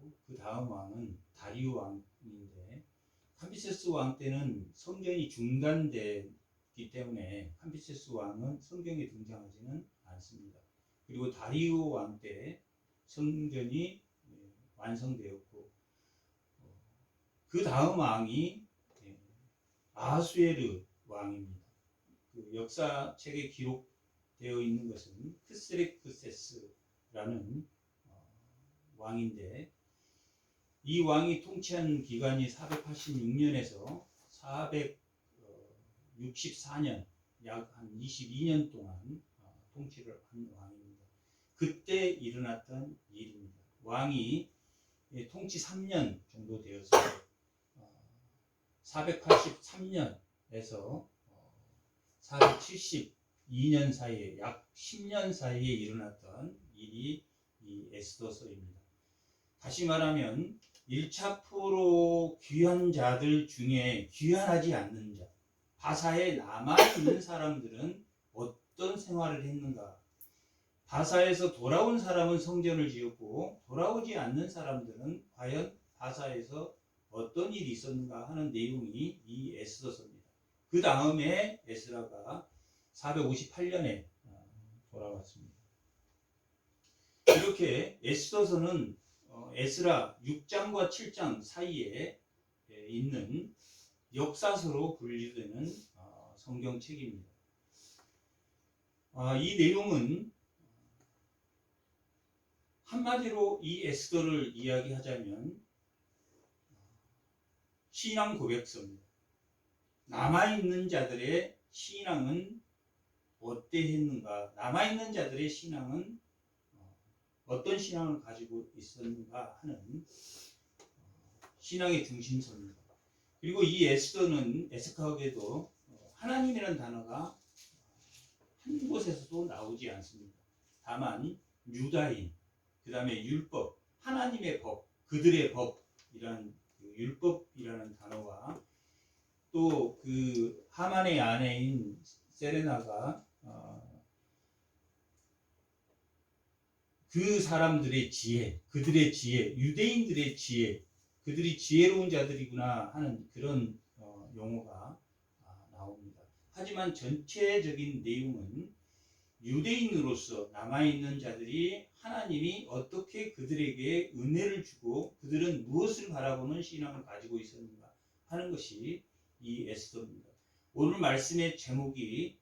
왕이고 그 다음 왕은 다리오 왕인데 캄비세스 왕 때는 성전이 중단되기 때문에 캄비세스 왕은 성경에 등장하지는 않습니다. 그리고 다리오 왕 때 성전이 완성되었고 그 다음 왕이 아하수에르 왕입니다. 그 역사책에 기록되어 있는 것은 크스레크세스라는 왕인데 이 왕이 통치한 기간이 486년에서 464년 약 한 22년 동안 통치를 한 왕입니다. 그때 일어났던 일입니다. 왕이 통치 3년 정도 되어서 483년에서 472년 사이에 약 10년 사이에 일어났던 일이 이 에스더서입니다. 다시 말하면 1차 포로 귀한 자들 중에 귀환하지 않는 자, 바사에 남아있는 사람들은 어떤 생활을 했는가? 바사에서 돌아온 사람은 성전을 지었고 돌아오지 않는 사람들은 과연 바사에서 어떤 일이 있었는가 하는 내용이 이 에스더서입니다. 그 다음에 에스라가 458년에 돌아왔습니다. 이렇게 에스더서는 에스라 6장과 7장 사이에 있는 역사서로 분류되는 성경책입니다. 이 내용은 한마디로 이 에스더를 이야기하자면 신앙 고백서입니다. 남아있는 자들의 신앙은 어떠했는가? 남아있는 자들의 신앙은 어떤 신앙을 가지고 있었는가 하는 신앙의 중심서입니다. 그리고 이 에스더는 에스카에도 하나님이라는 단어가 한 곳에서도 나오지 않습니다. 다만 유다인, 그 다음에 율법, 하나님의 법, 그들의 법이라는 율법이라는 단어와 또 그 하만의 아내인 세레나가 그 사람들의 지혜, 그들의 지혜, 유대인들의 지혜, 그들이 지혜로운 자들이구나 하는 그런 용어가 나옵니다. 하지만 전체적인 내용은 유대인으로서 남아있는 자들이 하나님이 어떻게 그들에게 은혜를 주고 그들은 무엇을 바라보는 신앙을 가지고 있었는가 하는 것이 이 에스더입니다. 오늘 말씀의 제목이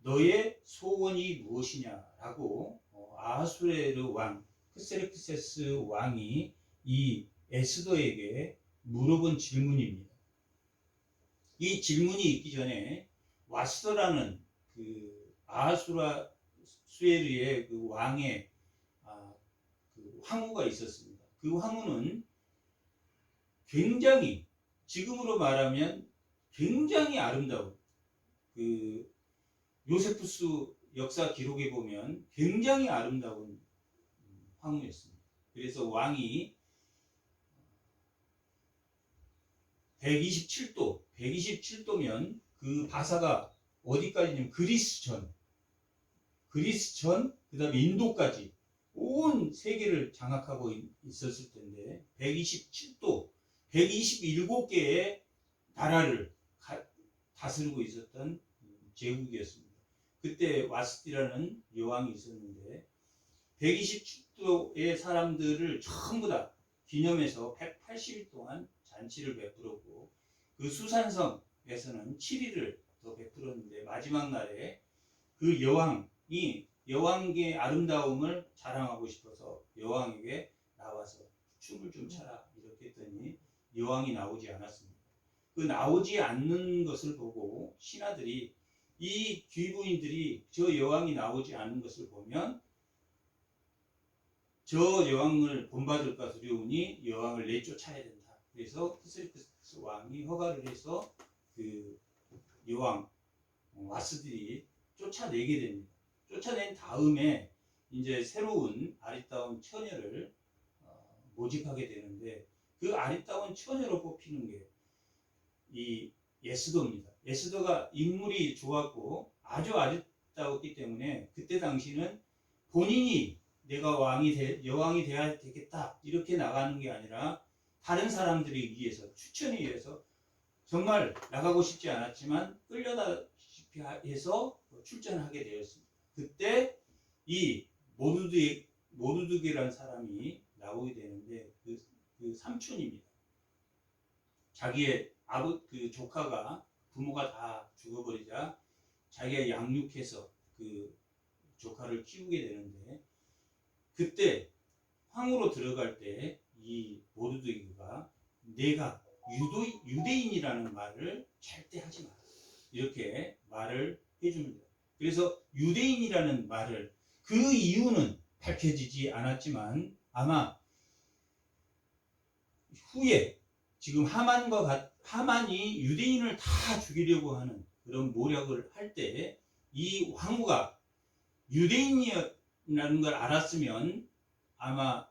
너의 소원이 무엇이냐라고 아하수에르 왕, 크세르크세스 왕이 이 에스더에게 물어본 질문입니다. 이 질문이 있기 전에 왓스더라는 그 아하수에르의 그 왕의 그 황후가 있었습니다. 그 황후는 굉장히 지금으로 말하면 굉장히 아름다운 그 요세푸스 역사 기록에 보면 굉장히 아름다운 황후였습니다. 그래서 왕이 127도면 그 바사가 어디까지냐면 그리스전, 그 다음에 인도까지 온 세계를 장악하고 있었을 텐데 127도, 127개의 나라를 다스리고 있었던 제국이었습니다. 그때 와스티라는 여왕이 있었는데 127도의 사람들을 전부 다 기념해서 180일 동안 잔치를 베풀었고 그 수산성에서는 7일을 더 베풀었는데 마지막 날에 그 여왕이 여왕의 아름다움을 자랑하고 싶어서 여왕에게 나와서 춤을 좀 춰라 이렇게 했더니 여왕이 나오지 않았습니다. 그 나오지 않는 것을 보고 신하들이 이 귀부인들이 저 여왕이 나오지 않는 것을 보면 저 여왕을 본받을까 두려우니 여왕을 내쫓아야 된다. 그래서 크세르크스 왕이 허가를 해서 그 여왕 와스들이 쫓아내게 됩니다. 쫓아낸 다음에 이제 새로운 아리따운 처녀를 모집하게 되는데 그 아리따운 처녀로 뽑히는 게 이 에스더입니다. 에스더가 인물이 좋았고 아주 아리따웠기 때문에 그때 당시는 본인이 내가 여왕이 돼야 되겠다 이렇게 나가는 게 아니라 다른 사람들에 의해서 추천에 의해서 정말 나가고 싶지 않았지만 끌려다시피 해서 출전하게 되었습니다. 그때 이 모르드게라는 사람이 나오게 되는데 그 삼촌입니다. 자기의 그 조카가 부모가 다 죽어버리자 자기가 양육해서 그 조카를 키우게 되는데 그때 황으로 들어갈 때 이 모르드게가 내가 유대인이라는 말을 절대 하지 마라 이렇게 말을 해줍니다. 그래서 유대인이라는 말을 그 이유는 밝혀지지 않았지만 아마 후에 지금 하만이 유대인을 다 죽이려고 하는 그런 모략을 할 때 이 황후가 유대인이라는 걸 알았으면 아마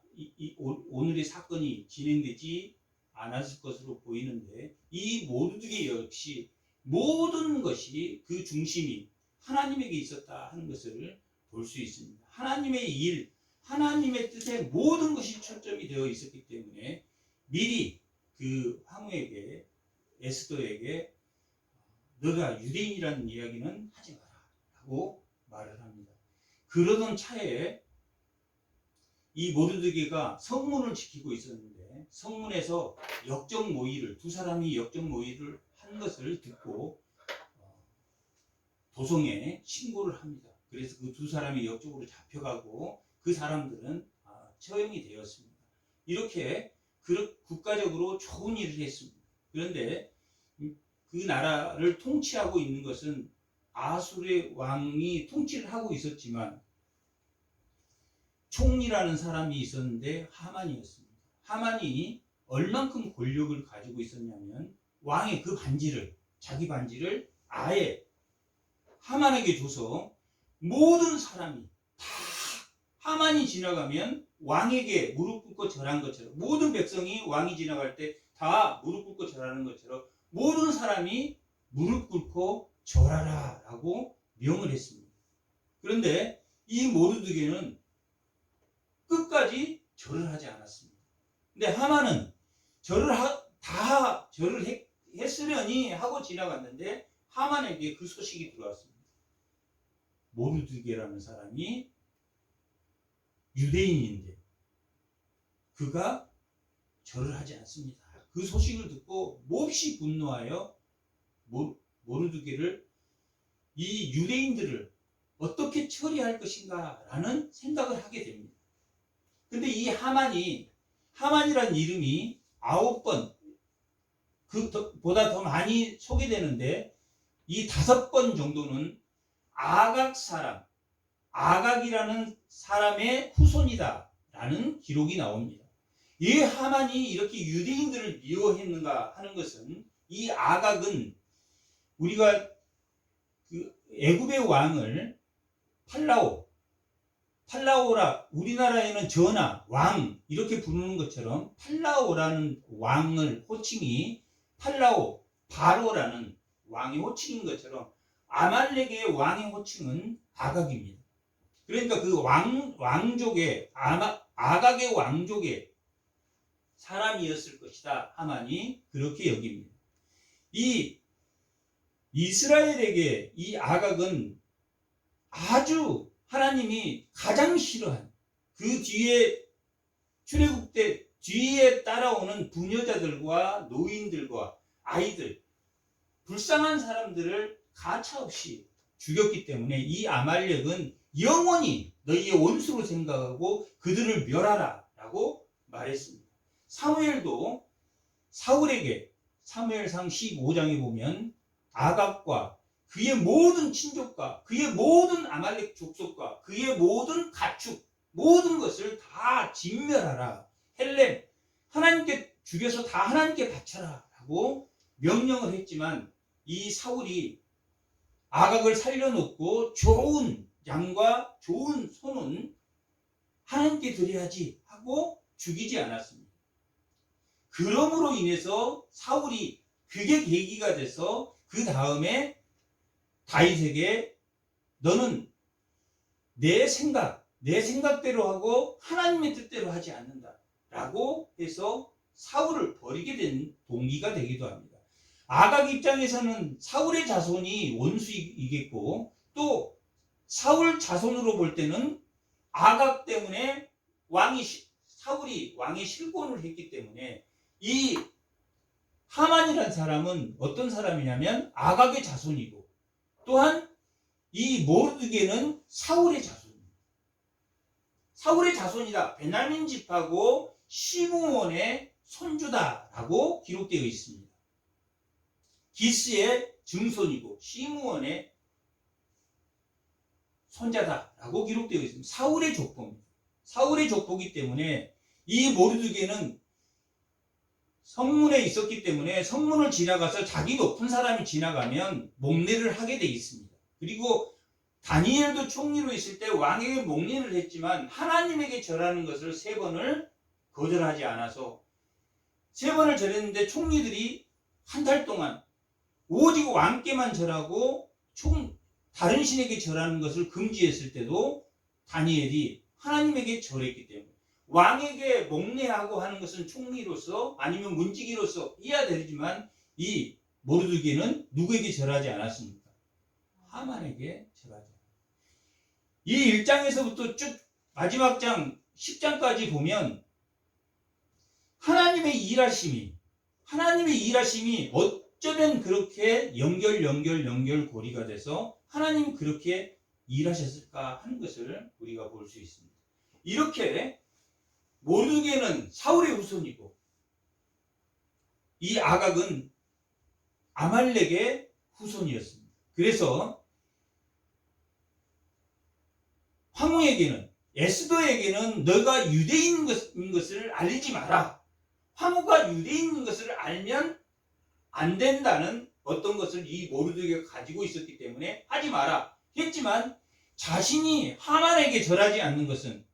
오늘의 사건이 진행되지 않았을 것으로 보이는데 이 모르드게 역시 모든 것이 그 중심이 하나님에게 있었다 하는 것을 볼 수 있습니다. 하나님의 일, 하나님의 뜻에 모든 것이 초점이 되어 있었기 때문에 미리 그 황후에게 에스더에게 너가 유대인이라는 이야기는 하지 마라 라고 말을 합니다. 그러던 차에 이 모르드게가 성문을 지키고 있었는데 성문에서 역적 모의를 두 사람이 역적 모의를 한 것을 듣고 도성에 신고를 합니다. 그래서 그 두 사람이 역적으로 잡혀가고 그 사람들은 처형이 되었습니다. 이렇게 국가적으로 좋은 일을 했습니다. 그런데 그 나라를 통치하고 있는 것은 아수르의 왕이 통치를 하고 있었지만 총리라는 사람이 있었는데 하만이었습니다. 하만이 얼만큼 권력을 가지고 있었냐면 왕의 그 반지를 자기 반지를 아예 하만에게 줘서 모든 사람이 다 하만이 지나가면 왕에게 무릎 꿇고 절한 것처럼 모든 백성이 왕이 지나갈 때 다 무릎 꿇고 절하는 것처럼 모든 사람이 무릎 꿇고 절하라 라고 명을 했습니다. 그런데 이 모르드게는 끝까지 절을 하지 않았습니다. 근데 하만은 다 절을 했으려니 하고 지나갔는데 하만에게 그 소식이 들어왔습니다. 모르드게라는 사람이 유대인인데 그가 절을 하지 않습니다. 그 소식을 듣고 몹시 분노하여 모르드게를 이 유대인들을 어떻게 처리할 것인가 라는 생각을 하게 됩니다. 근데 이 하만이라는 이름이 9번 보다 더 많이 소개되는데 이 5번 정도는 아각이라는 사람의 후손이다 라는 기록이 나옵니다. 이 하만이 이렇게 유대인들을 미워했는가 하는 것은 이 아각은 우리가 그 애굽의 왕을 팔라오라 우리나라에는 전하, 왕 이렇게 부르는 것처럼 팔라오라는 왕을 호칭이 팔라오, 바로라는 왕의 호칭인 것처럼 아말렉의 왕의 호칭은 아각입니다. 그러니까 그 왕족의 아각의 왕족의 사람이었을 것이다. 하만이 그렇게 여깁니다. 이 이스라엘에게 이 아각은 아주 하나님이 가장 싫어한 그 뒤에 출애굽 때 뒤에 따라오는 부녀자들과 노인들과 아이들 불쌍한 사람들을 가차없이 죽였기 때문에 이 아말렉은 영원히 너희의 원수로 생각하고 그들을 멸하라 라고 말했습니다. 사무엘도 사울에게 사무엘상 15장에 보면 아각과 그의 모든 친족과 그의 모든 아말렉 족속과 그의 모든 가축 모든 것을 다 진멸하라. 헬렘 하나님께 죽여서 다 하나님께 바쳐라 라고 명령을 했지만 이 사울이 아각을 살려놓고 좋은 양과 좋은 소는 하나님께 드려야지 하고 죽이지 않았습니다. 그러므로 인해서 사울이 그게 계기가 돼서 그 다음에 다윗에게 너는 내 생각, 내 생각대로 하고 하나님의 뜻대로 하지 않는다라고 해서 사울을 버리게 된 동기가 되기도 합니다. 아각 입장에서는 사울의 자손이 원수이겠고 또 사울 자손으로 볼 때는 아각 때문에 사울이 왕의 실권을 했기 때문에 이 하만이라는 사람은 어떤 사람이냐면 아각의 자손이고 또한 이 모르드게는 사울의 자손입니다. 사울의 자손이다. 베냐민 집하고 시므온의 손주다라고 기록되어 있습니다. 기스의 증손이고 시므온의 손자다라고 기록되어 있습니다. 사울의 족보입니다. 사울의 족보이기 때문에 이 모르드게는 성문에 있었기 때문에 성문을 지나가서 자기 높은 사람이 지나가면 목례를 하게 돼 있습니다. 그리고 다니엘도 총리로 있을 때 왕에게 목례를 했지만 하나님에게 절하는 것을 3번을 거절하지 않아서 3번을 절했는데 총리들이 한 달 동안 오직 왕께만 절하고 다른 신에게 절하는 것을 금지했을 때도 다니엘이 하나님에게 절했기 때문에 왕에게 목례하고 하는 것은 총리로서 아니면 문지기로서 해야 되지만 이 모르드게는 누구에게 절하지 않았습니까? 하만에게 절하지 않았습니다. 이 1장에서부터 쭉 마지막 장 10장까지 보면 하나님의 일하심이 어쩌면 그렇게 연결고리가 돼서 하나님 그렇게 일하셨을까 하는 것을 우리가 볼 수 있습니다. 이렇게 모르드게는 사울의 후손이고 이 아각은 아말렉의 후손이었습니다. 그래서 황후에게는 에스더에게는 너가 유대인인 것을 알리지 마라. 황후가 유대인인 것을 알면 안 된다는 어떤 것을 이 모르드게가 가지고 있었기 때문에 하지 마라 했지만 자신이 하만에게 절하지 않는 것은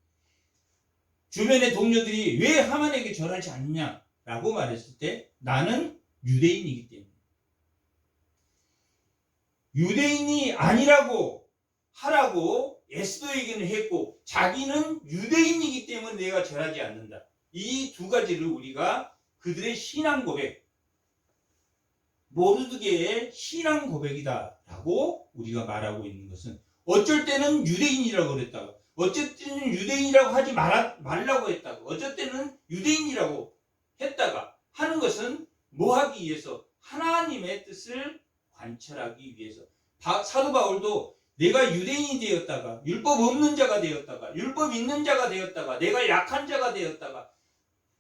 주변의 동료들이 왜 하만에게 절하지 않느냐라고 말했을 때 나는 유대인이기 때문에 유대인이 아니라고 하라고 에스더에게는 했고 자기는 유대인이기 때문에 내가 절하지 않는다. 이 두 가지를 우리가 그들의 신앙 고백 모르드게의 신앙 고백이다라고 우리가 말하고 있는 것은 어쩔 때는 유대인이라고 그랬다가 어쩔 때는 유대인이라고 하지 말라고 했다가 어쩔 때는 유대인이라고 했다가 하는 것은 뭐 하기 위해서 하나님의 뜻을 관철하기 위해서 사도 바울도 내가 유대인이 되었다가 율법 없는 자가 되었다가 율법 있는 자가 되었다가 내가 약한 자가 되었다가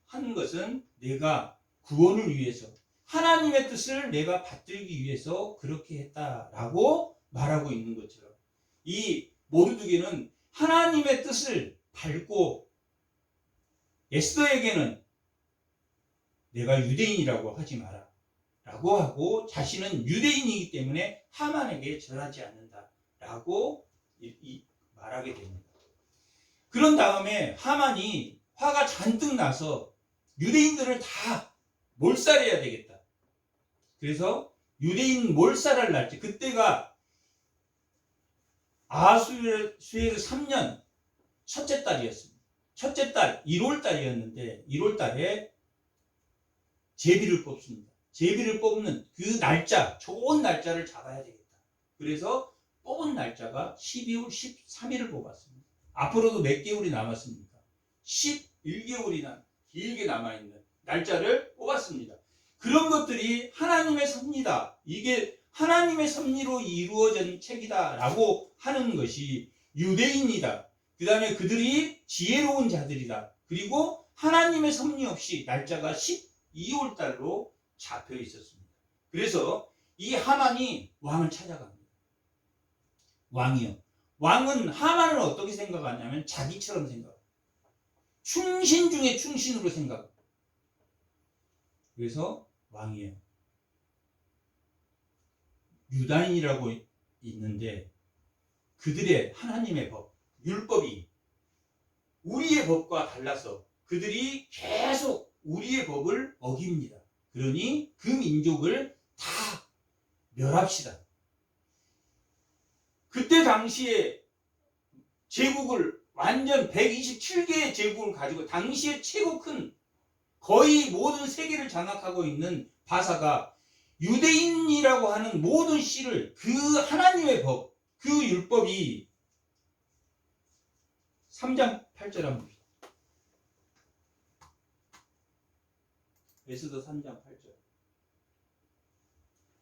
하는 것은 내가 구원을 위해서 하나님의 뜻을 내가 받들기 위해서 그렇게 했다라고 말하고 있는 것처럼 이 모르드게는 하나님의 뜻을 밟고 에스더에게는 내가 유대인이라고 하지 마라 라고 하고 자신은 유대인이기 때문에 하만에게 절하지 않는다 라고 말하게 됩니다. 그런 다음에 하만이 화가 잔뜩 나서 유대인들을 다 몰살해야 되겠다. 그래서 유대인 몰살할 날짜 그때가 아하수에르 3년 첫째 달이었습니다. 첫째 달 1월 달이었는데 1월 달에 제비를 뽑습니다. 제비를 뽑는 그 날짜 좋은 날짜를 잡아야 되겠다. 그래서 뽑은 날짜가 12월 13일을 뽑았습니다. 앞으로도 몇 개월이 남았습니까? 11개월이나 길게 남아있는 날짜를 뽑았습니다. 그런 것들이 하나님의 섭리다. 이게 하나님의 섭리로 이루어진 책이다 라고 하는 것이 유대인이다. 그 다음에 그들이 지혜로운 자들이다. 그리고 하나님의 섭리 없이 날짜가 12월 달로 잡혀 있었습니다. 그래서 이 하만이 왕을 찾아갑니다. 왕이요. 왕은 하만을 어떻게 생각하냐면 자기처럼 생각합니다. 충신 중에 충신으로 생각합니다. 그래서 왕이에요. 유다인이라고 있는데 그들의 하나님의 법, 율법이 우리의 법과 달라서 그들이 계속 우리의 법을 어깁니다. 그러니 그 민족을 다 멸합시다. 그때 당시에 제국을 완전 127개의 제국을 가지고 당시에 최고 큰 거의 모든 세계를 장악하고 있는 바사가 유대인이라고 하는 모든 씨를 그 하나님의 법, 그 율법이 3장 8절 한번 봅시다. 에스더 3장 8절.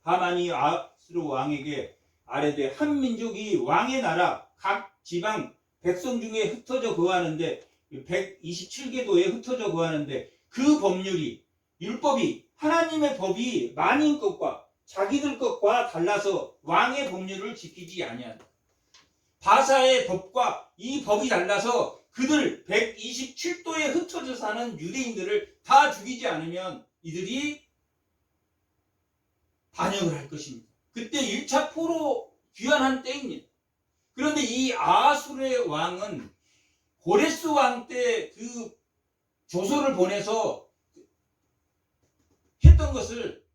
하만이 아수르 왕에게 아뢰되 한 민족이 왕의 나라 각 지방 백성 중에 흩어져 거하는데 127개도에 흩어져 거하는데 그 법률이 율법이 하나님의 법이 만인 것과 자기들 것과 달라서 왕의 법률을 지키지 아니한다. 바사의 법과 이 법이 달라서 그들 127도에 흩어져 사는 유대인들을 다 죽이지 않으면 이들이 반역을 할 것입니다. 그때 1차 포로 귀환한 때입니다. 그런데 이 아수르의 왕은 고레스 왕 때 그 조서를 보내서 했던 것을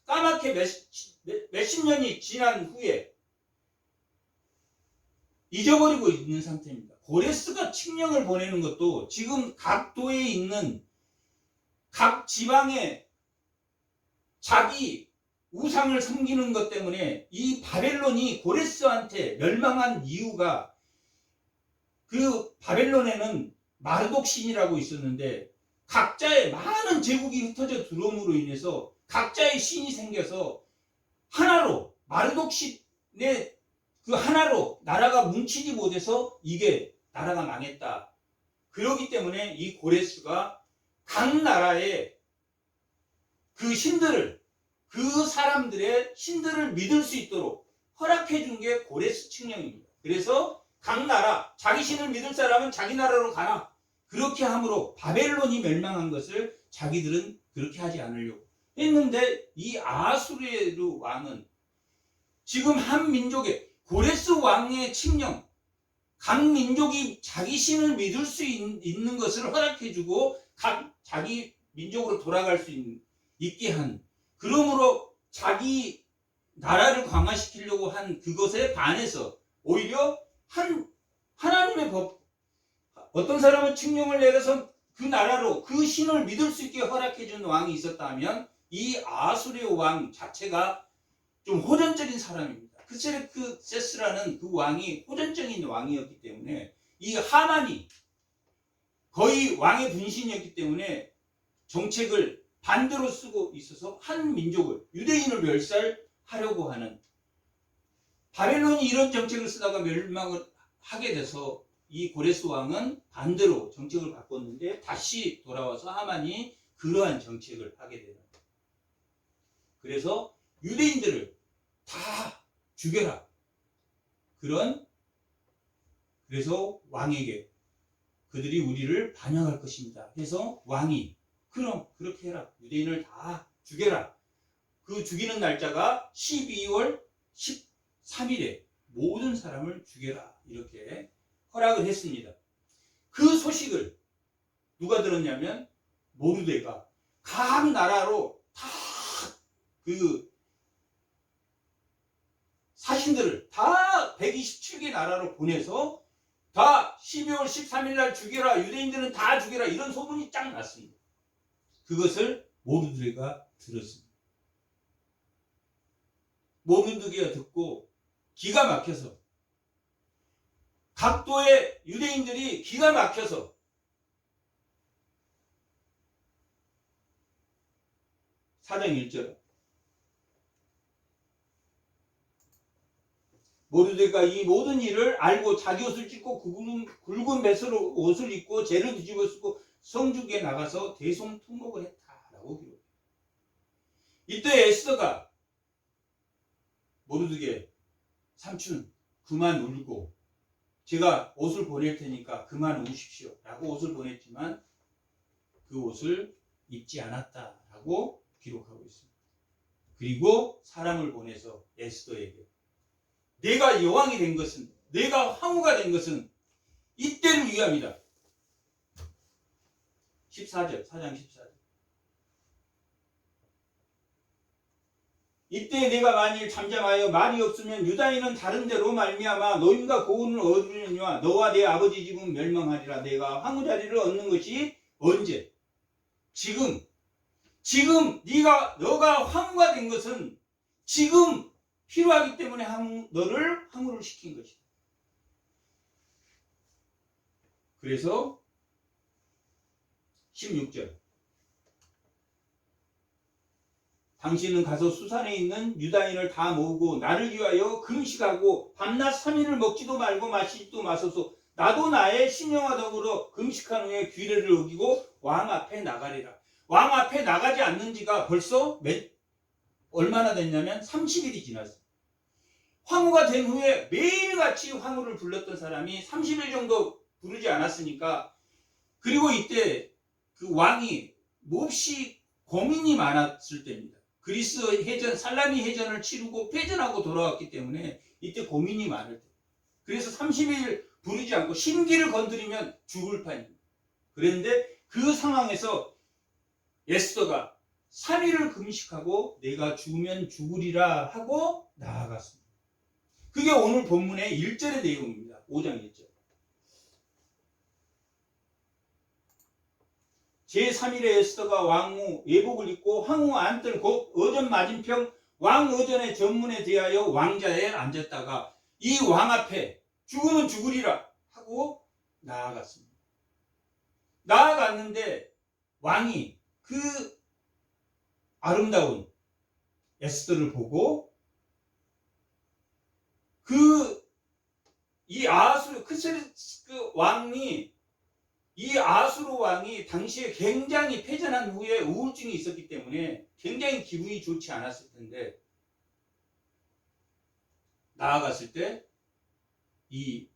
까맣게 몇십 년이 지난 후에 잊어버리고 있는 상태입니다. 고레스가 칙령을 보내는 것도 지금 각 도에 있는 각 지방에 자기 우상을 섬기는 것 때문에 이 바벨론이 고레스한테 멸망한 이유가 그 바벨론에는 마르독 신이라고 있었는데 각자의 많은 제국이 흩어져 들어옴으로 인해서 각자의 신이 생겨서 하나로 마르독 신의 그 하나로 나라가 뭉치지 못해서 이게 나라가 망했다. 그렇기 때문에 이 고레스가 각 나라의 그 신들을 그 사람들의 신들을 믿을 수 있도록 허락해 준 게 고레스 칙령입니다. 그래서 각 나라 자기 신을 믿을 사람은 자기 나라로 가라. 그렇게 함으로 바벨론이 멸망한 것을 자기들은 그렇게 하지 않으려고 했는데 이 아수르의 왕은 지금 한 민족의 고레스 왕의 칙령 각 민족이 자기 신을 믿을 수 있는 것을 허락해 주고 각 자기 민족으로 돌아갈 수 있게 한 그러므로 자기 나라를 강화시키려고 한 그것에 반해서 오히려 하나님의 법 어떤 사람은 칙령을 내려서 그 나라로 그 신을 믿을 수 있게 허락해 준 왕이 있었다면 이 아수르의 왕 자체가 좀 호전적인 사람입니다. 크세르크세스라는 그 왕이 호전적인 왕이었기 때문에 이 하만이 거의 왕의 분신이었기 때문에 정책을 반대로 쓰고 있어서 한 민족을 유대인을 멸살하려고 하는 바벨론이 이런 정책을 쓰다가 멸망을 하게 돼서 이 고레스 왕은 반대로 정책을 바꿨는데 다시 돌아와서 하만이 그러한 정책을 하게 되는 그래서 유대인들을 다 죽여라. 그래서 왕에게 그들이 우리를 반역할 것입니다. 그래서 왕이 그럼 그렇게 해라. 유대인을 다 죽여라. 그 죽이는 날짜가 12월 13일에 모든 사람을 죽여라. 이렇게 허락을 했습니다. 그 소식을 누가 들었냐면 모르드가 각 나라로 다 그 사신들을 다 127개 나라로 보내서 다 12월 13일 날 죽여라. 유대인들은 다 죽여라. 이런 소문이 쫙 났습니다. 그것을 모르드가 들었습니다. 모르드가 듣고 기가 막혀서 각도의 유대인들이 기가 막혀서 사장 1절 모르드가 이 모든 일을 알고 자기 옷을 찢고 굵은 배슬로 옷을 입고 재를 뒤집어 쓰고 성중에 나가서 대성통곡을 했다라고 기록해요. 이때 에스더가 모르드게 삼촌 그만 울고 제가 옷을 보낼 테니까 그만 우십시오 라고 옷을 보냈지만 그 옷을 입지 않았다라고 기록하고 있습니다. 그리고 사람을 보내서 에스더에게 내가 여왕이 된 것은 내가 황후가 된 것은 이때를 위함이다. 14절 4장 14절 이때 내가 만일 잠잠하여 말이 없으면 유다인은 다른 데로 말미암아 노임과 고운을 얻으려니와 너와 내 아버지 집은 멸망하리라. 내가 황후 자리를 얻는 것이 언제? 지금 너가 황후가 된 것은 지금 필요하기 때문에 너를 황후를 시킨 것이다. 그래서 16절 당신은 가서 수산에 있는 유다인을 다 모으고 나를 위하여 금식하고 밤낮 3일을 먹지도 말고 마시지도 마소서. 나도 나의 신령과 더불어 금식한 후에 규례를 어기고 왕 앞에 나가리라. 왕 앞에 나가지 않는 지가 벌써 얼마나 됐냐면 30일이 지났어요. 황후가 된 후에 매일같이 황후를 불렀던 사람이 30일 정도 부르지 않았으니까, 그리고 이때 그 왕이 몹시 고민이 많았을 때입니다. 그리스 해전, 살라미 해전을 치르고 패전하고 돌아왔기 때문에 이때 고민이 많을 때. 그래서 30일 부르지 않고 심기를 건드리면 죽을 판입니다. 그런데 그 상황에서 에스더가 3일을 금식하고 내가 죽으면 죽으리라 하고 나아갔습니다. 그게 오늘 본문의 1절의 내용입니다. 5장 1절. 제3일에 에스더가 왕후 예복을 입고 황후 안뜰 곧 어전 맞은편 왕어전의 전문에 대하여 왕자에 앉았다가 이 왕 앞에 죽으면 죽으리라 하고 나아갔습니다. 나아갔는데 왕이 그 아름다운 에스더를 보고 이 아수르 크세르스 왕이 이 아수르 왕이 당시에 굉장히 패전한 후에 우울증이 있었기 때문에 굉장히 기분이 좋지 않았을 텐데, 나아갔을 때 이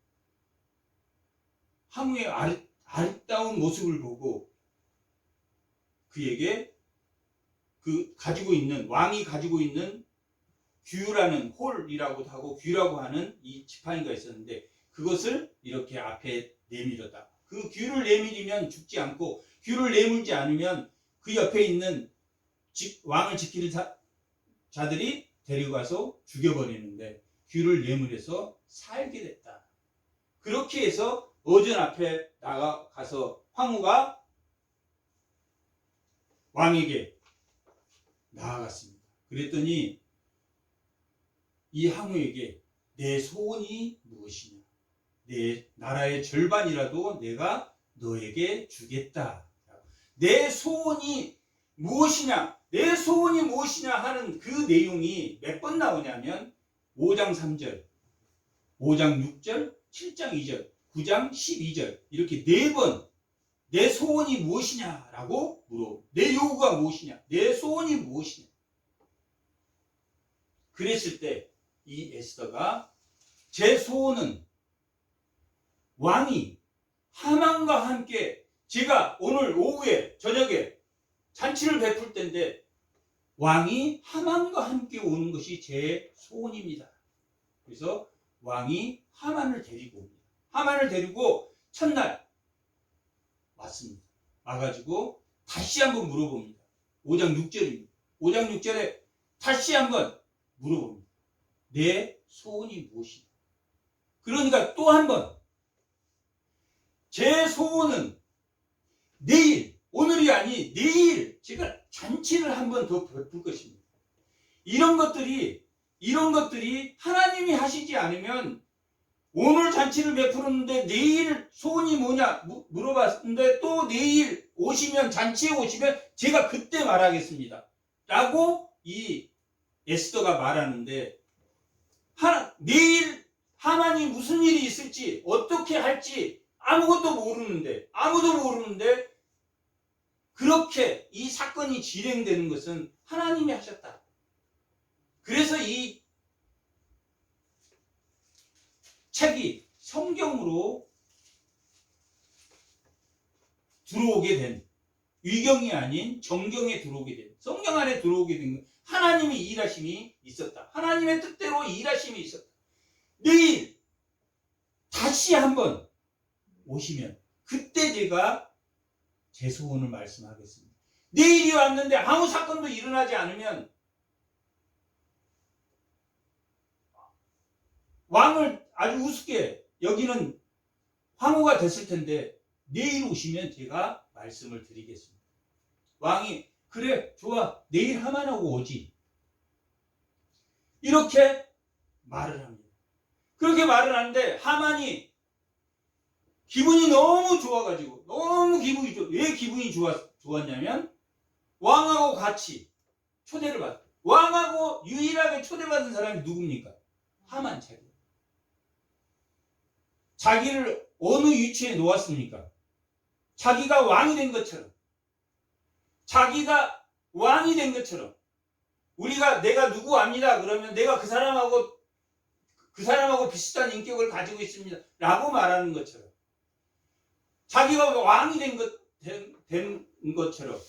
황후의 아름다운 모습을 보고 그에게 왕이 가지고 있는 규라는 홀이라고도 하고 규라고 하는 이 지팡이가 있었는데 그것을 이렇게 앞에 내밀었다. 그 규를 내밀이면 죽지 않고 규를 내밀지 않으면 그 옆에 있는 왕을 지키는 자들이 데려가서 죽여버리는데 규를 내밀어서 살게 됐다. 그렇게 해서 어전 앞에 나가서 황후가 왕에게 나아갔습니다. 그랬더니 이 황후에게 내 소원이 무엇이냐? 내 나라의 절반이라도 내가 너에게 주겠다. 내 소원이 무엇이냐? 내 소원이 무엇이냐 하는 그 내용이 몇 번 나오냐면 5장 3절, 5장 6절, 7장 2절, 9장 12절 이렇게 4번 내 소원이 무엇이냐라고 물어. 내 요구가 무엇이냐? 내 소원이 무엇이냐? 그랬을 때 이 에스더가 제 소원은 왕이 하만과 함께 제가 오늘 오후에 저녁에 잔치를 베풀 때인데 왕이 하만과 함께 오는 것이 제 소원입니다. 그래서 왕이 하만을 데리고 옵니다. 하만을 데리고 첫날 왔습니다. 와가지고 다시 한번 물어봅니다. 5장 6절입니다. 5장 6절에 다시 한번 물어봅니다. 내 소원이 무엇이냐? 그러니까 또 한번 제 소원은 내일, 오늘이 아니 내일 제가 잔치를 한번 더 베풀 것입니다. 이런 것들이 하나님이 하시지 않으면 오늘 잔치를 베푸는데 내일 소원이 뭐냐 물어봤는데 또 내일 오시면 잔치에 오시면 제가 그때 말하겠습니다. 라고 이 에스더가 말하는데 내일 하만이 무슨 일이 있을지 어떻게 할지 아무도 모르는데 그렇게 이 사건이 진행되는 것은 하나님이 하셨다. 그래서 이 책이 성경으로 들어오게 된, 위경이 아닌 정경에 들어오게 된, 성경 안에 들어오게 된 것, 하나님의 일하심이 있었다. 하나님의 뜻대로 일하심이 있었다. 내일 다시 한번 오시면 그때 제가 제 소원을 말씀하겠습니다. 내일이 왔는데 아무 사건도 일어나지 않으면 왕을 아주 우습게 여기는 황후가 됐을 텐데 내일 오시면 제가 말씀을 드리겠습니다. 왕이 그래 좋아 내일 하만하고 오지 이렇게 말을 합니다. 그렇게 말을 하는데 하만이 기분이 너무 좋아가지고 너무 기분이 왜 기분이 좋았냐면 왕하고 같이 초대를 받았다. 왕하고 유일하게 초대받은 사람이 누굽니까? 하만 자기. 자기를 어느 위치에 놓았습니까? 자기가 왕이 된 것처럼 자기가 왕이 된 것처럼 우리가 내가 누구 압니다. 그러면 내가 그 사람하고 비슷한 인격을 가지고 있습니다. 라고 말하는 것처럼 자기가 왕이 된 것처럼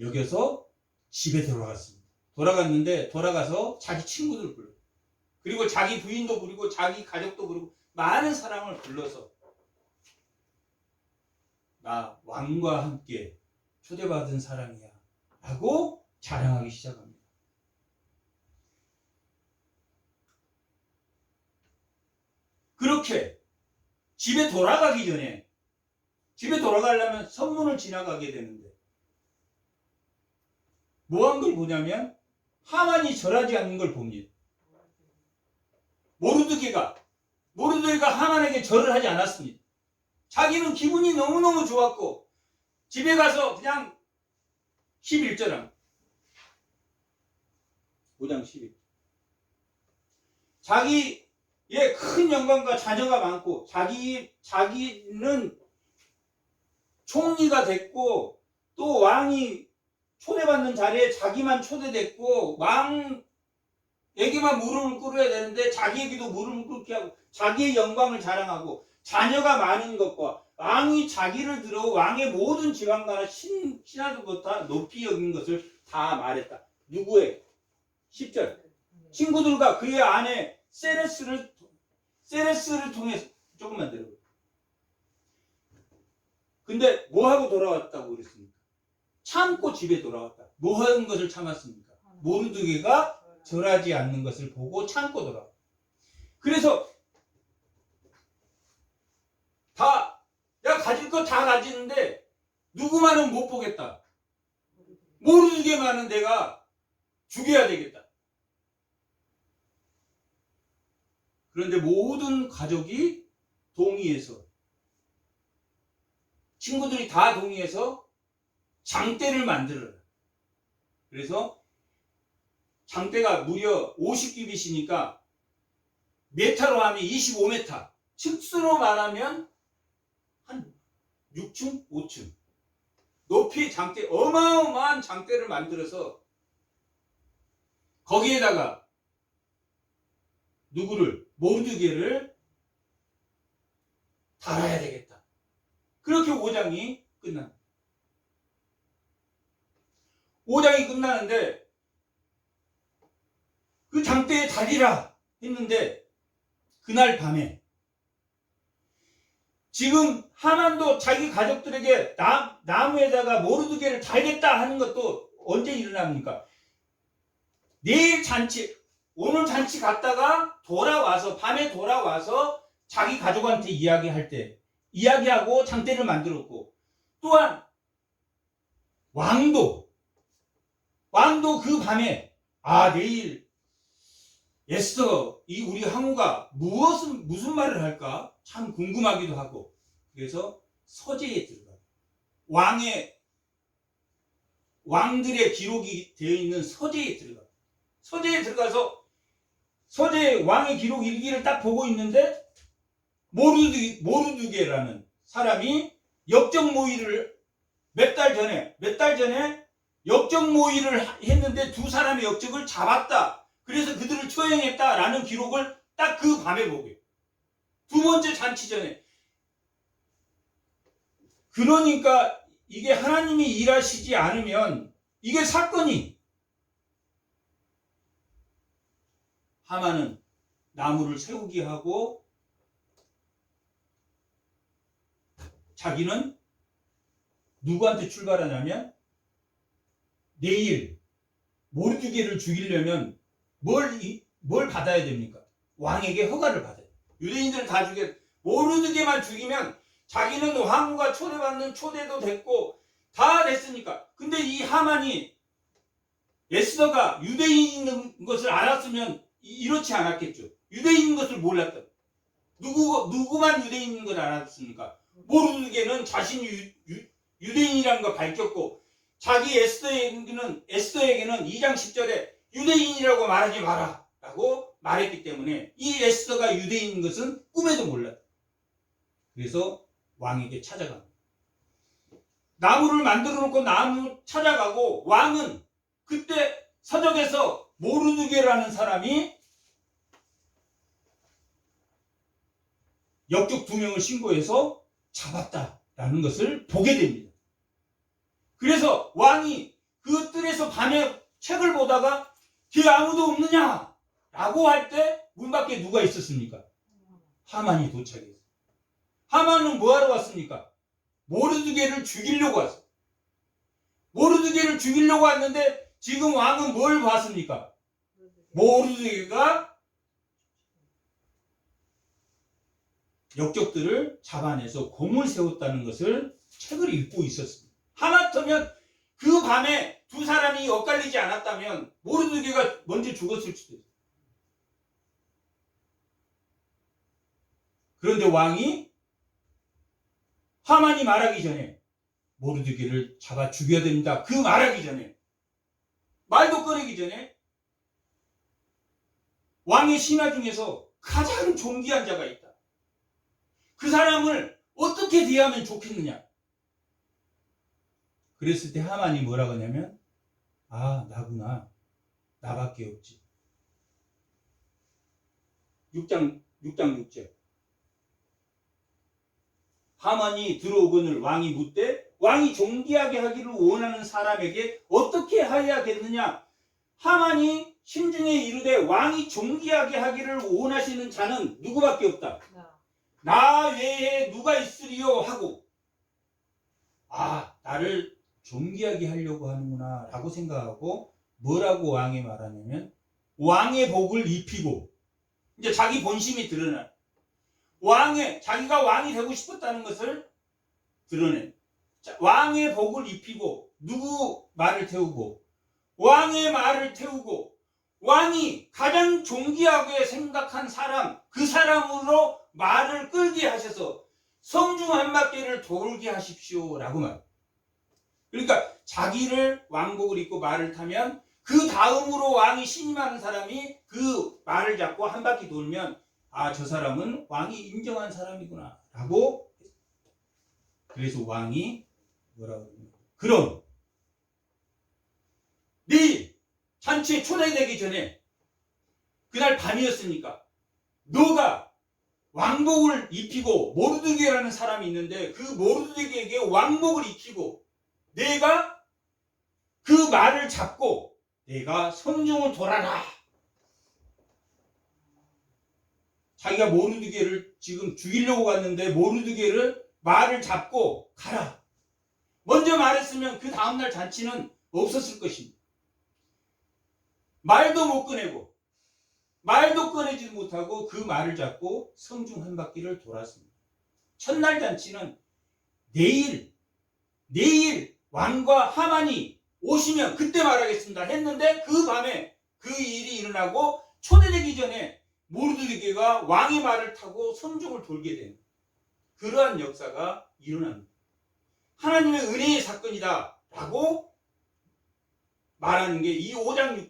여기서 집에 돌아갔습니다. 돌아갔는데 돌아가서 자기 친구들 불러. 그리고 자기 부인도 부르고 자기 가족도 부르고 많은 사람을 불러서 나 왕과 함께 초대받은 사람이야 라고 자랑하기 시작합니다. 그렇게 집에 돌아가기 전에 집에 돌아가려면 성문을 지나가게 되는데 뭐 한 걸 보냐면 하만이 절하지 않는 걸 봅니다. 모르드게가 하만에게 절을 하지 않았습니다. 자기는 기분이 너무너무 좋았고 집에 가서 그냥 11절 5장 11 자기의 큰 영광과 자녀가 많고 자기는 총리가 됐고 또 왕이 초대받는 자리에 자기만 초대됐고 왕에게만 무릎을 꿇어야 되는데 자기에게도 무릎을 꿇게 하고 자기의 영광을 자랑하고 자녀가 많은 것과 왕이 자기를 들어 왕의 모든 지방가나 신하들보다 높이 여긴 것을 다 말했다. 누구의? 10절 친구들과 그의 아내 세레스를 통해서 조금만 들어요. 근데 뭐하고 돌아왔다고 그랬습니까? 참고 집에 돌아왔다. 뭐 하는 것을 참았습니까? 모르드게가 절하지 않는 것을 보고 참고 돌아왔다. 그래서 가질 거 다 가지는데 누구만은 못 보겠다. 모르드게만은 내가 죽여야 되겠다. 그런데 모든 가족이 동의해서 친구들이 다 동의해서 장대를 만들어라. 그래서 장대가 무려 50규빗이니까 메타로 하면 25m, 층수로 말하면 한 6층, 5층 높이 장대, 어마어마한 장대를 만들어서 거기에다가 누구를? 모르드게를 달아야 되겠다. 그렇게 5장이 끝납니다. 5장이 끝나는데 그 장대에 달리라 했는데 그날 밤에 지금 하만도 자기 가족들에게 나무에다가 모르드게를 달겠다 하는 것도 언제 일어납니까? 내일 잔치, 오늘 잔치 갔다가 밤에 돌아와서 자기 가족한테 이야기할 때 이야기하고 장대를 만들었고 또한 왕도 그 밤에 내일 에스더 우리 황후가 무슨 말을 할까 참 궁금하기도 하고 그래서 서재에 들어가 왕들의 기록이 되어 있는 서재에 들어가서 서재에 왕의 기록 일기를 딱 보고 있는데 모르드게라는 사람이 역적 모의를 몇 달 전에 역적 모의를 했는데 두 사람의 역적을 잡았다. 그래서 그들을 처형했다라는 기록을 딱 그 밤에 보게. 두 번째 잔치 전에. 그러니까 이게 하나님이 일하시지 않으면 이게 사건이 하만은 나무를 세우게 하고 자기는 누구한테 출발하냐면 내일 모르드게를 죽이려면 뭘 뭘 받아야 됩니까? 왕에게 허가를 받아요. 유대인들은 다 모르드게만 죽이면 자기는 황후가 초대받는 초대도 됐고 다 됐으니까. 근데 이 하만이 에스더가 유대인인 것을 알았으면 이렇지 않았겠죠. 유대인인 것을 몰랐다. 누구만 유대인인 걸 알았습니까? 모르드게는 자신이 유대인이라는 걸 밝혔고 자기 에스더에게는 2장 10절에 유대인이라고 말하지 마라 라고 말했기 때문에 이 에스더가 유대인인 것은 꿈에도 몰랐다. 그래서 왕에게 찾아갑니다. 나무를 만들어 놓고 나무 찾아가고 왕은 그때 서적에서 모르드게라는 사람이 역적 2명을 신고해서 잡았다라는 것을 보게 됩니다. 그래서 왕이 그 뜰에서 밤에 책을 보다가 뒤에 아무도 없느냐 라고 할 때 문 밖에 누가 있었습니까? 하만이 도착했어요. 하만은 뭐하러 왔습니까? 모르드게를 죽이려고 왔어요. 모르드게를 죽이려고 왔는데 지금 왕은 뭘 봤습니까? 모르드게가 역적들을 잡아내서 공을 세웠다는 것을 책을 읽고 있었습니다. 하마터면 그 밤에 두 사람이 엇갈리지 않았다면 모르드게가 먼저 죽었을 수도 있어요. 그런데 왕이 하만이 말하기 전에 모르드게를 잡아 죽여야 됩니다. 그 말하기 전에 말도 꺼내기 전에 왕의 신하 중에서 가장 존귀한 자가 있다. 그 사람을 어떻게 대하면 좋겠느냐. 그랬을 때 하만이 뭐라고 하냐면 아 나구나. 나밖에 없지. 6장 6절 하만이 들어오거늘 왕이 묻되 왕이 존귀하게 하기를 원하는 사람에게 어떻게 하여야겠느냐. 하만이 심중에 이르되 왕이 존귀하게 하기를 원하시는 자는 누구밖에 없다. 나 외에 누가 있으리요 하고 아 나를 존귀하게 하려고 하는구나 라고 생각하고 뭐라고 왕에 말하냐면 왕의 복을 입히고 이제 자기 본심이 드러나 자기가 왕이 되고 싶었다는 것을 드러낸 왕의 복을 입히고 누구 말을 태우고 왕의 말을 태우고 왕이 가장 존귀하게 생각한 사람 그 사람으로 말을 끌게 하셔서 성중 한 바퀴를 돌게 하십시오 라고 말. 그러니까 자기를 왕복을 입고 말을 타면 그 다음으로 왕이 신임하는 사람이 그 말을 잡고 한 바퀴 돌면 아 저 사람은 왕이 인정한 사람이구나 라고. 그래서 왕이 뭐라고 그러냐. 그럼 내일 잔치에 초대되기 전에 그날 밤이었으니까 너가 왕복을 입히고 모르드게라는 사람이 있는데 그 모르드게에게 왕복을 입히고 내가 그 말을 잡고 내가 성중을 돌아라. 자기가 모르드게를 지금 죽이려고 갔는데 모르드게를 말을 잡고 가라. 먼저 말했으면 그 다음날 잔치는 없었을 것입니다. 말도 못 꺼내고 말도 꺼내지 못하고 그 말을 잡고 성중 한 바퀴를 돌았습니다. 첫날 잔치는 내일 왕과 하만이 오시면 그때 말하겠습니다 했는데 그 밤에 그 일이 일어나고 초대되기 전에 모르드게가 왕의 말을 타고 성중을 돌게 된 그러한 역사가 일어납니다. 하나님의 은혜의 사건이다 라고 말하는 게 이 5장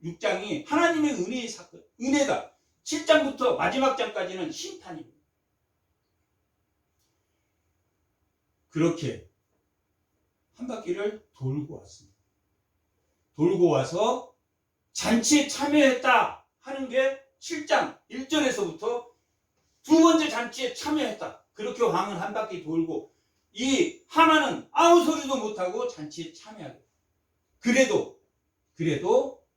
6장이 하나님의 은혜의 사건, 은혜다. 7장부터 마지막 장까지는 심판입니다. 그렇게 한 바퀴를 돌고 왔습니다. 돌고 와서 잔치에 참여했다 하는 게 7장 1절에서부터 두 번째 잔치에 참여했다. 그렇게 왕은 한 바퀴 돌고 이 하만은 아무 소리도 못하고 잔치에 참여하게. 그래도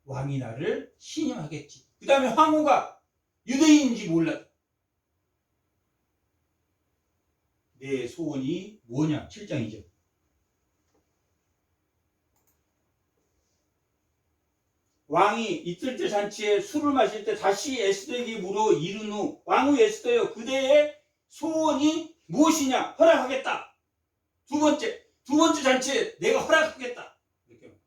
왕이 나를 신임하겠지. 그 다음에 황후가 유대인인지 몰랐다. 내 소원이 뭐냐? 7장이죠. 왕이 이틀째 잔치에 술을 마실 때 다시 에스더에게 물어 이른 후 왕후 에스더여 그대의 소원이 무엇이냐 허락하겠다. 두 번째 잔치에 내가 허락하겠다. 이렇게.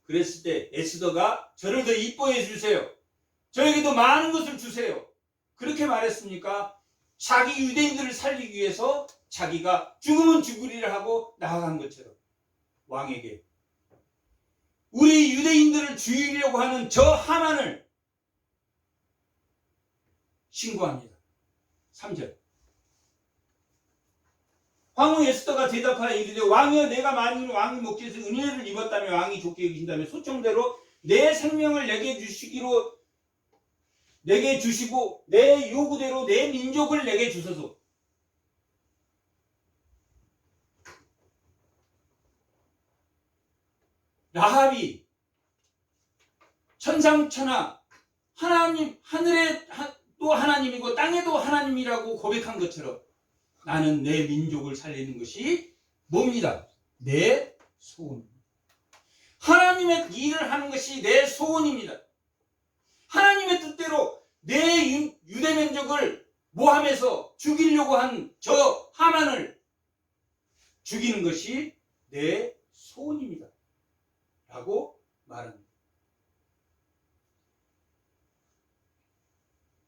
그랬을 때 에스더가 저를 더 이뻐해 주세요. 저에게도 많은 것을 주세요. 그렇게 말했습니까? 자기 유대인들을 살리기 위해서 자기가 죽으면 죽으리라 하고 나아간 것처럼 왕에게 우리 유대인들을 죽이려고 하는 저 하만을 신고합니다. 3절 황후 에스더가 대답하여 이르되 왕이여 내가 만일 왕의 목전에서 은혜를 입었다면 왕이 좋게 여기신다면 소청대로 내 생명을 내게 주시고 내 요구대로 내 민족을 내게 주소서. 라합이 천상천하 하나님 하늘에 또 하나님이고 땅에도 하나님이라고 고백한 것처럼 나는 내 민족을 살리는 것이 뭡니다. 내 소원입니다. 하나님의 일을 하는 것이 내 소원입니다. 하나님의 뜻대로 내 유대 민족을 모함해서 죽이려고 한 저 하만을 죽이는 것이 내 소원입니다. 라고 말합니다.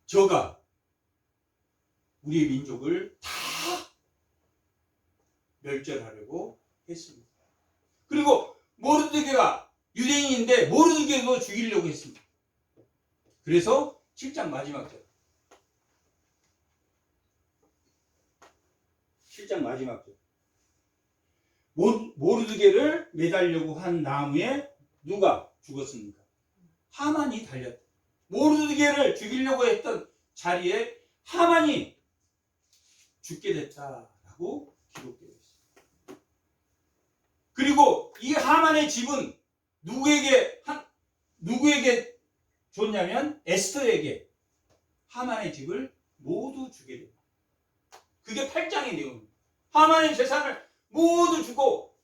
저가 우리의 민족을 다 멸절하려고 했습니다. 그리고 모르드게가 유대인인데 모르드게도 죽이려고 했습니다. 그래서 7장 마지막 절. 7장 마지막 절. 모르드게를 매달려고 한 나무에 누가 죽었습니까? 하만이 달렸다. 모르드게를 죽이려고 했던 자리에 하만이 죽게 됐다라고 기록되어 있습니다. 그리고 이 하만의 집은 누구에게 줬냐면 에스더에게 하만의 집을 모두 주게 됩니다. 그게 8장의 내용입니다. 하만의 재산을 모두 주고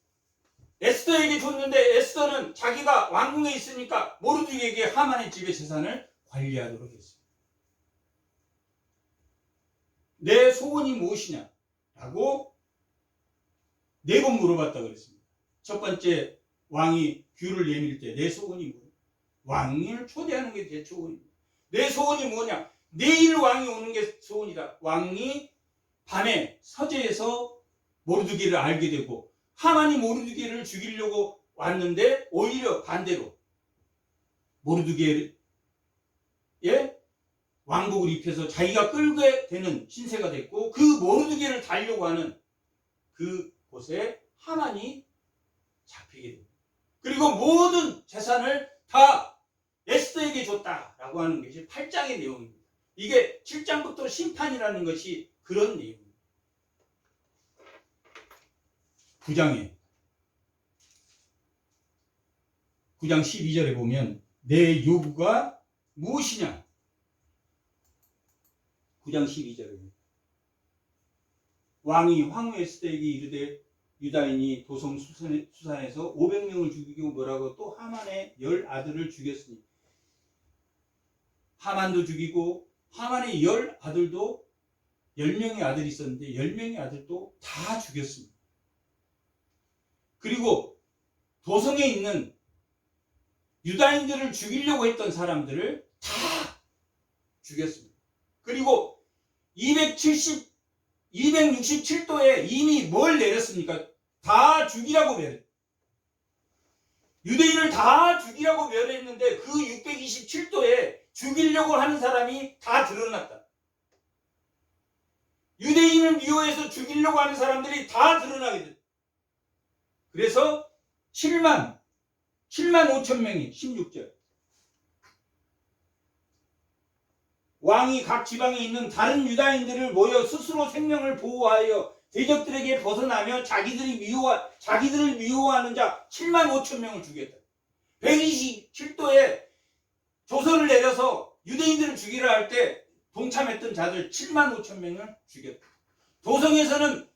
에스더에게 줬는데 에스더는 자기가 왕궁에 있으니까 모르드게에게 하만의 집의 재산을 관리하도록 했습니다. 내 소원이 무엇이냐? 라고 4번 물어봤다 그랬습니다. 첫 번째 왕이 귤을 내밀 때 내 소원이 뭐냐? 왕을 초대하는 게 제 소원입니다. 내 소원이 뭐냐? 내일 왕이 오는 게 소원이다. 왕이 밤에 서재에서 모르드게를 알게 되고 하만이 모르드게를 죽이려고 왔는데 오히려 반대로 모르드게의 왕복을 입혀서 자기가 끌게 되는 신세가 됐고 그 모르드게를 달려고 하는 그곳에 하만이 잡히게 됩니다. 그리고 모든 재산을 다 에스더에게 줬다라고 하는 것이 8장의 내용입니다. 이게 7장부터 심판이라는 것이 그런 내용입니다. 9장 12절에 보면 내 요구가 무엇이냐? 9장 12절에 왕이 황후 에스더에게 이르되 유다인이 도성 수산에서 500명을 죽이고 뭐라고 또 하만의 10아들을 죽였으니 하만도 죽이고 하만의 10아들도 10명의 아들이 있었는데 10명의 아들도 다 죽였습니다. 그리고 도성에 있는 유다인들을 죽이려고 했던 사람들을 다 죽였습니다. 그리고 267도에 이미 뭘 내렸습니까? 다 죽이라고 멸했. 유대인을 다 죽이라고 멸했는데 그 627도에 죽이려고 하는 사람이 다 드러났다. 유대인을 미워해서 죽이려고 하는 사람들이 다 드러나게 됐다. 그래서 7만 5천 명이 16절 왕이 각 지방에 있는 다른 유다인들을 모여 스스로 생명을 보호하여 대적들에게 벗어나며 자기들을 미워하는 자 7만 5천 명을 죽였다. 127도에 조서를 내려서 유대인들을 죽이려 할 때 동참했던 자들 7만 5천 명을 죽였다. 도성에서는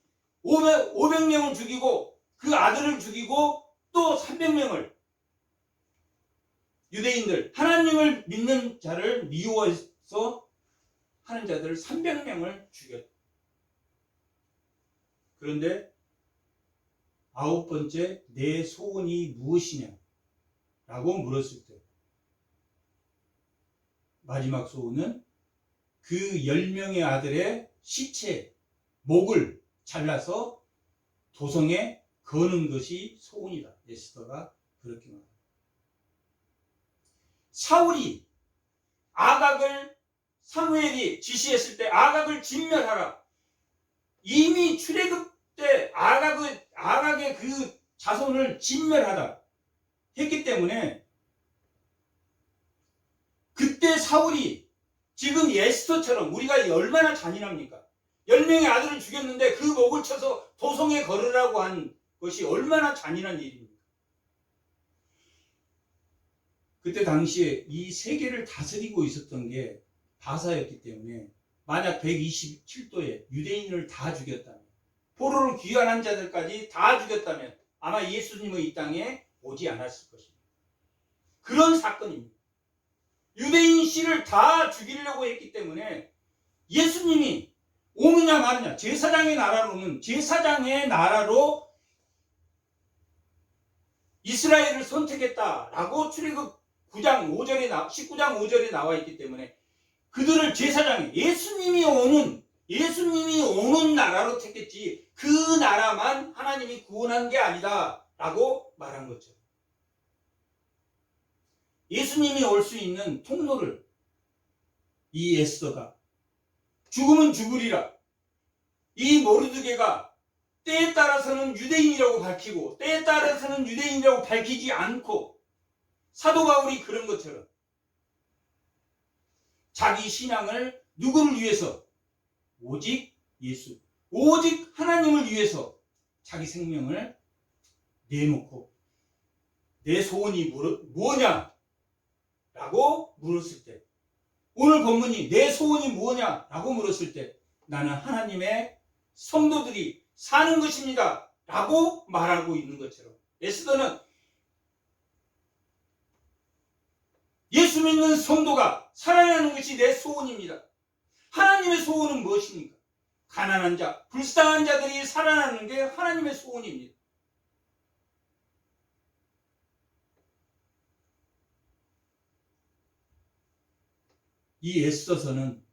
500명을 죽이고 그 아들을 죽이고 또 300명을 유대인들, 하나님을 믿는 자를 미워해서 하는 자들 300명을 죽였다. 그런데 9번째, 내 소원이 무엇이냐? 라고 물었을 때 마지막 소원은 그 10명의 아들의 시체, 목을 잘라서 도성에 거는 것이 소원이다. 에스더가 그렇게 말합니다. 사울이 아각을 사무엘이 지시했을 때 아각을 진멸하라. 이미 출애굽 때 아각의 그 자손을 진멸하다 했기 때문에 그때 사울이 지금 에스더처럼 우리가 얼마나 잔인합니까? 10명의 아들을 죽였는데 그 목을 쳐서 도성에 걸으라고 한 것이 얼마나 잔인한 일입니까? 그때 당시에 이 세계를 다스리고 있었던 게 바사였기 때문에 만약 127도에 유대인을 다 죽였다면, 포로로 귀환한 자들까지 다 죽였다면 아마 예수님의 이 땅에 오지 않았을 것입니다. 그런 사건입니다. 유대인 씨를 다 죽이려고 했기 때문에 예수님이 오느냐 마느냐, 제사장의 나라로는 제사장의 나라로 이스라엘을 선택했다라고 출애굽 9장 5절에 19장 5절에 나와 있기 때문에 그들을 제사장이 예수님이 오는 나라로 택했지 그 나라만 하나님이 구원한 게 아니다 라고 말한 거죠. 예수님이 올 수 있는 통로를 이 에스더가 죽으면 죽으리라, 이 모르드게가 때에 따라서는 유대인이라고 밝히고 때에 따라서는 유대인이라고 밝히지 않고 사도 바울이 그런 것처럼 자기 신앙을 누구를 위해서? 오직 예수, 오직 하나님을 위해서 자기 생명을 내놓고 내 소원이 뭐냐? 라고 물었을 때, 오늘 본문이 내 소원이 뭐냐? 라고 물었을 때 나는 하나님의 성도들이 사는 것입니다 라고 말하고 있는 것처럼 에스더는 예수 믿는 성도가 살아나는 것이 내 소원입니다. 하나님의 소원은 무엇입니까? 가난한 자, 불쌍한 자들이 살아나는 게 하나님의 소원입니다. 이 에스더서는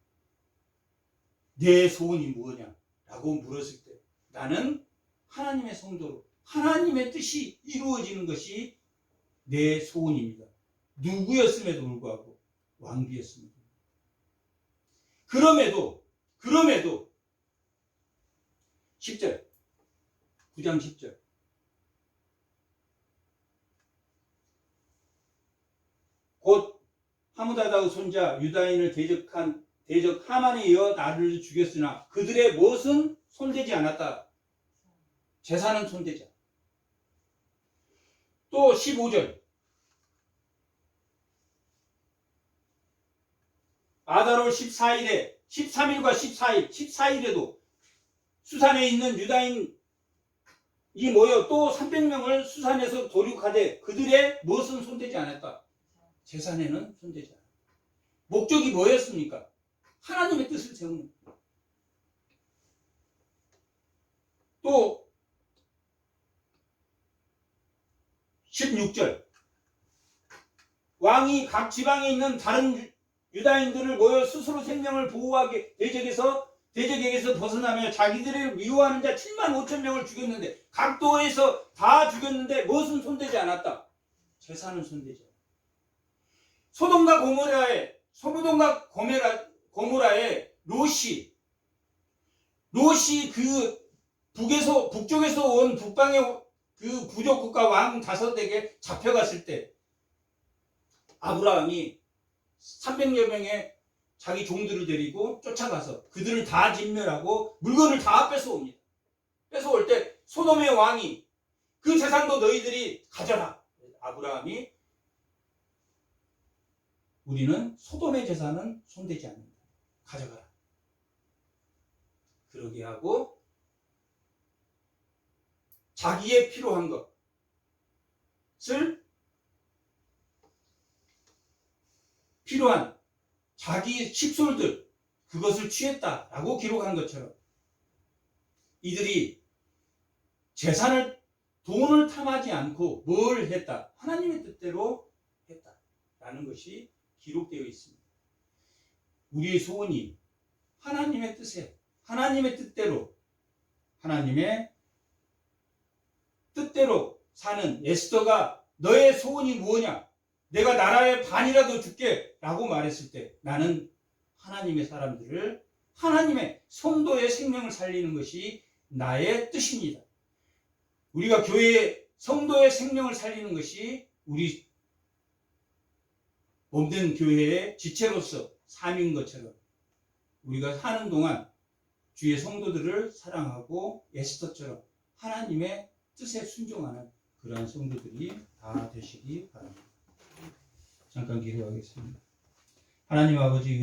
내 소원이 뭐냐? 라고 물었을 때 나는 하나님의 성도로 하나님의 뜻이 이루어지는 것이 내 소원입니다. 누구였음에도 불구하고 왕비였습니다. 그럼에도 10절 9장 10절 곧 하무다다의 손자 유다인을 대적 하만에 이어 나를 죽였으나 그들의 무엇은 손대지 않았다. 재산은 손대지 않았다. 또 15절 아달월 14일에 13일과 14일에도 수산에 있는 유다인이 모여 또 300명을 수산에서 도륙하되 그들의 무엇은 손대지 않았다. 재산에는 손대지 않았다. 목적이 뭐였습니까? 하나님의 뜻을 세우는. 또 16절 왕이 각 지방에 있는 다른 유다인들을 모여 스스로 생명을 보호하게 대적에게서 벗어나며 자기들을 미워하는 자 7만 5천 명을 죽였는데 각도에서 다 죽였는데 무엇은 손대지 않았다. 재산은 손대지 않았다. 소돔과 고모라의 롯이 그 북쪽에서 온 북방의 그 부족 국가 왕 5에게 잡혀갔을 때 아브라함이 300여 명의 자기 종들을 데리고 쫓아가서 그들을 다 진멸하고 물건을 다 뺏어옵니다. 뺏어올 때 소돔의 왕이 그 재산도 너희들이 가져라. 아브라함이 우리는 소돔의 재산은 손대지 않는다. 가져가라. 그러게 하고 자기의 필요한 것을 필요한 자기 식솔들 그것을 취했다라고 기록한 것처럼 이들이 돈을 탐하지 않고 뭘 했다? 하나님의 뜻대로 했다라는 것이 기록되어 있습니다. 우리의 소원이 하나님의 뜻에, 하나님의 뜻대로 사는 에스더가 너의 소원이 무엇냐? 내가 나라의 반이라도 줄게 라고 말했을 때 나는 하나님의 사람들을, 하나님의 성도의 생명을 살리는 것이 나의 뜻입니다. 우리가 교회의 성도의 생명을 살리는 것이 우리 몸된 교회의 지체로서 삶인 것처럼 우리가 사는 동안 주의 성도들을 사랑하고 에스더처럼 하나님의 뜻에 순종하는 그러한 성도들이 다 되시기 바랍니다. 잠깐 기도하겠습니다. 하나님 아버지